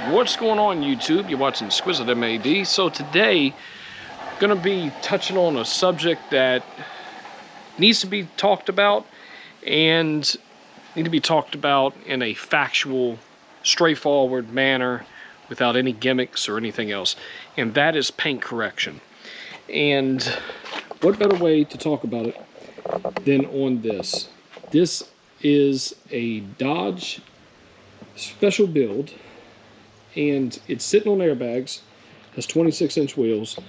What's going on YouTube? You're watching EXQUISITEMAD. So today going to be touching on a subject that needs to be talked about and need to be talked about in a factual, straightforward manner without any gimmicks or anything else, and that is paint correction. And what better way to talk about it than on this? This is a Dodge special build, and it's sitting on airbags, has 26-inch wheels.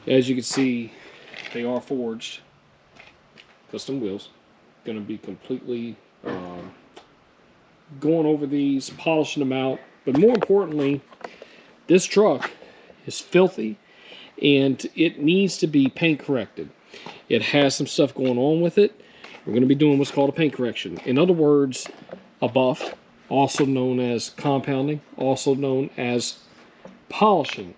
As you can see, they are forged custom wheels. Going to be completely going over these, polishing them out. But more importantly, this truck is filthy and it needs to be paint corrected. It has some stuff going on with it. We're going to be doing what's called a paint correction. In other words, a buff, also known as compounding, also known as polishing.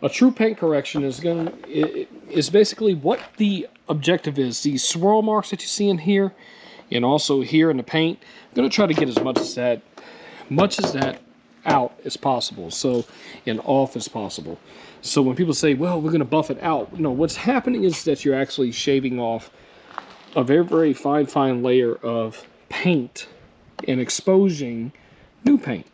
A true paint correction is basically what the objective is. These swirl marks that you see in here, and also here in the paint, I'm going to try to get as much as that out as possible, so and off as possible. So when people say, well, we're going to buff it out, no, what's happening is that you're actually shaving off a very, very fine layer of paint and exposing new paint.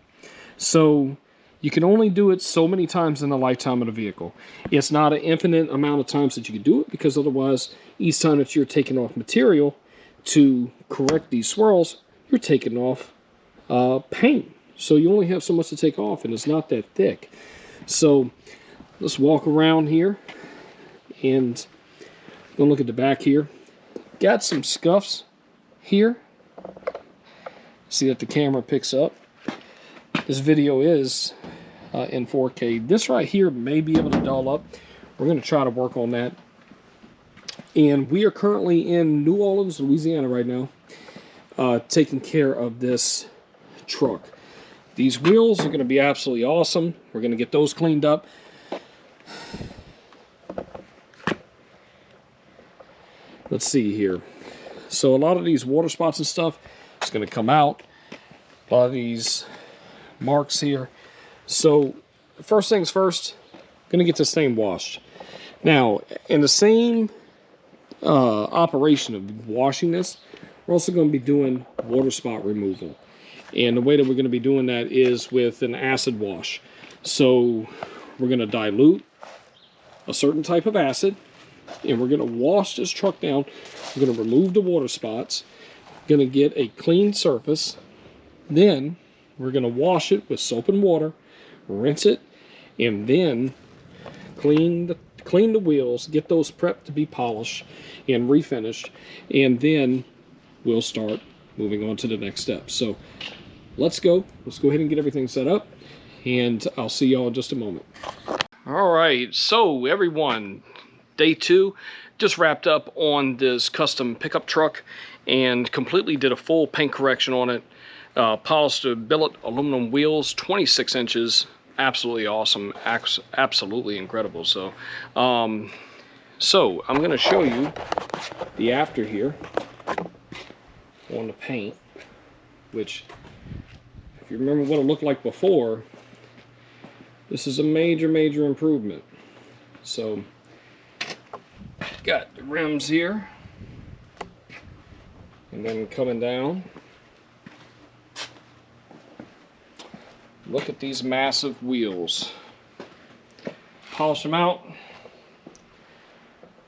So you can only do it so many times in the lifetime of the vehicle. It's not an infinite amount of times that you can do it, because otherwise, each time that you're taking off material to correct these swirls, you're taking off paint. So you only have so much to take off, and it's not that thick. So let's walk around here and go look at the back here. Got some scuffs here. See that the camera picks up. This video is in 4K. This right here may be able to dull up. We're going to try to work on that. And we are currently in New Orleans, Louisiana right now, taking care of this truck. These wheels are going to be absolutely awesome. We're going to get those cleaned up. Let's see here. So a lot of these water spots and stuff is going to come out. A lot of these marks here. So first things first, going to get this thing washed. Now, in the same operation of washing this, we're also going to be doing water spot removal. And the way that we're going to be doing that is with an acid wash. So we're going to dilute a certain type of acid, and we're going to wash this truck down. We're going to remove the water spots. We're going to get a clean surface. Then we're going to wash it with soap and water, rinse it, and then clean the wheels, get those prepped to be polished and refinished, and then we'll start moving on to the next step. So let's go ahead and get everything set up, and I'll see y'all in just a moment. All right, so everyone, day 2 just wrapped up on this custom pickup truck and completely did a full paint correction on it. Polished the billet aluminum wheels, 26 inches, absolutely awesome, absolutely incredible. So I'm going to show you the after here on the paint, which, if you remember what it looked like before, this is a major improvement. So got the rims here, and then coming down, look at these massive wheels. Polish them out.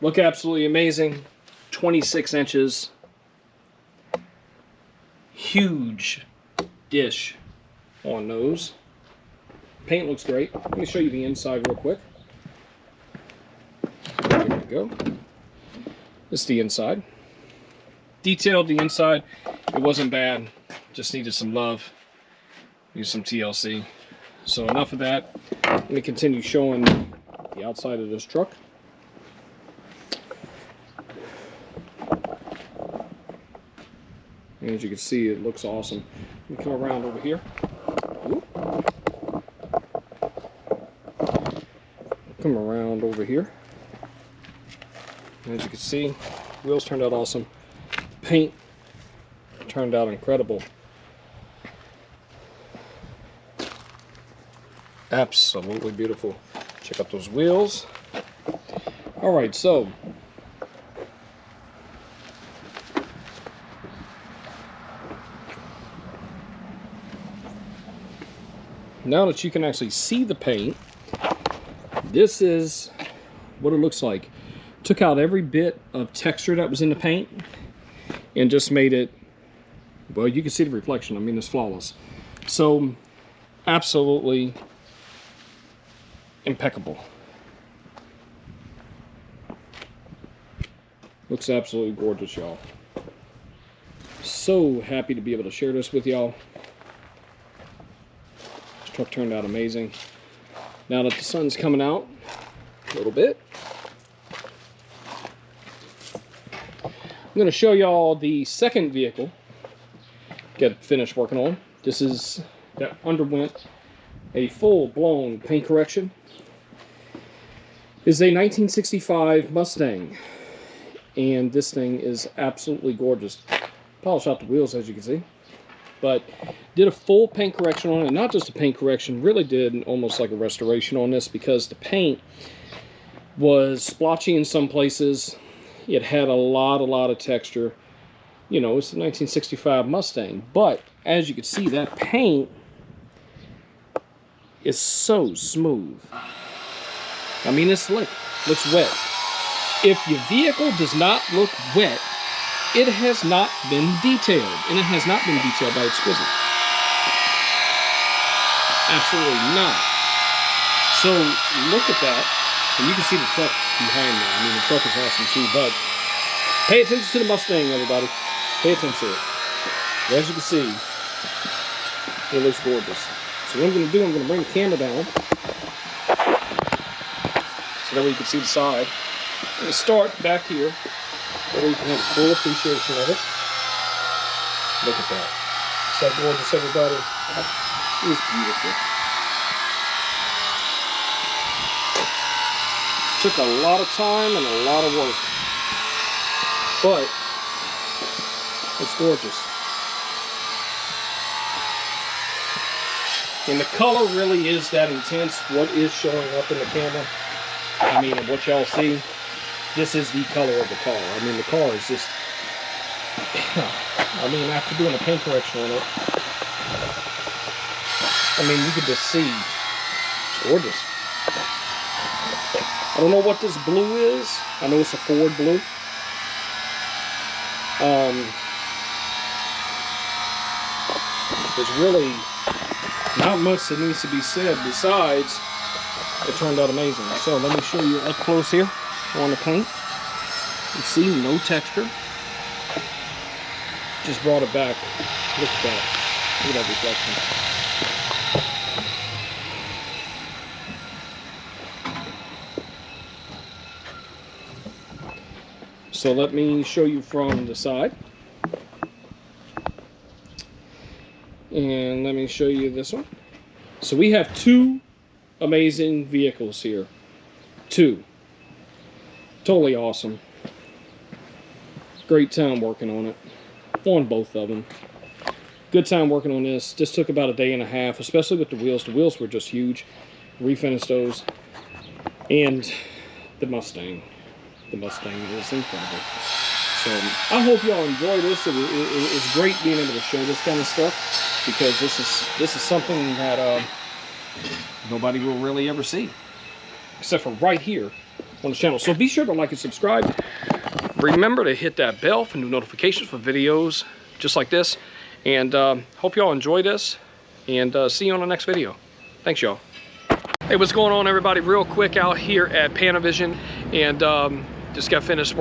Look absolutely amazing. 26 inches. Huge dish on those. Paint looks great. Let me show you the inside real quick. There we go. This is the inside. Detailed the inside. It wasn't bad. Just needed some love. Use some TLC. So enough of that. Let me continue showing the outside of this truck. And as you can see, it looks awesome. Let me come around over here. Come around over here. And as you can see, wheels turned out awesome. Paint turned out incredible. Absolutely beautiful. Check out those wheels. All right, so now that you can actually see the paint, this is what it looks like. Took out every bit of texture that was in the paint and just made it, well, you can see the reflection. I mean, it's flawless. So absolutely impeccable. Looks absolutely gorgeous, y'all. So happy to be able to share this with y'all. This truck turned out amazing. Now that the sun's coming out a little bit, I'm going to show y'all the second vehicle got finished working on. This is that underwent a full-blown paint correction. This is a 1965 Mustang, and this thing is absolutely gorgeous. Polished out the wheels, as you can see, but did a full paint correction on it. Not just a paint correction, really did almost like a restoration on this, because the paint was splotchy in some places. It had a lot of texture. You know, it's a 1965 Mustang, but as you can see, that paint is so smooth. I mean, it's slick, looks wet. If your vehicle does not look wet, it has not been detailed, and it has not been detailed by Exquisite. Absolutely not. So look at that, and you can see the truck behind me. I mean, the truck is awesome too, but pay attention to the Mustang, everybody. Pay attention to it. As you can see, it looks gorgeous. So what I'm going to do, I'm going to bring the camera down so that way you can see the side. I'm going to start back here so that you can have a full appreciation of it. Look at that. Is that gorgeous, everybody? It's beautiful. Took a lot of time and a lot of work, but it's gorgeous. And the color really is that intense. What is showing up in the camera, I mean, and what y'all see, this is the color of the car. I mean, the car is just, I mean, after doing a paint correction on it, I mean, you can just see, it's gorgeous. I don't know what this blue is. I know it's a Ford blue. There's really not much that needs to be said besides it turned out amazing. So let me show you up close here on the paint. You see no texture. Just brought it back. Look at that. Look at that reflection. So let me show you from the side. And let me show you this one. So we have two amazing vehicles here. Two. Totally awesome. Great time working on it. On both of them. Good time working on this. This took about a day and a half, especially with the wheels. The wheels were just huge. Refinished those. And the Mustang. The Mustang is incredible. So I hope y'all enjoy this. It's great being able to show this kind of stuff, because this is something that nobody will really ever see, except for right here on the channel. So be sure to like and subscribe. Remember to hit that bell for new notifications for videos just like this. And hope y'all enjoy this, and see you on the next video. Thanks, y'all. Hey, what's going on, everybody? Real quick out here at Panavision, and just got finished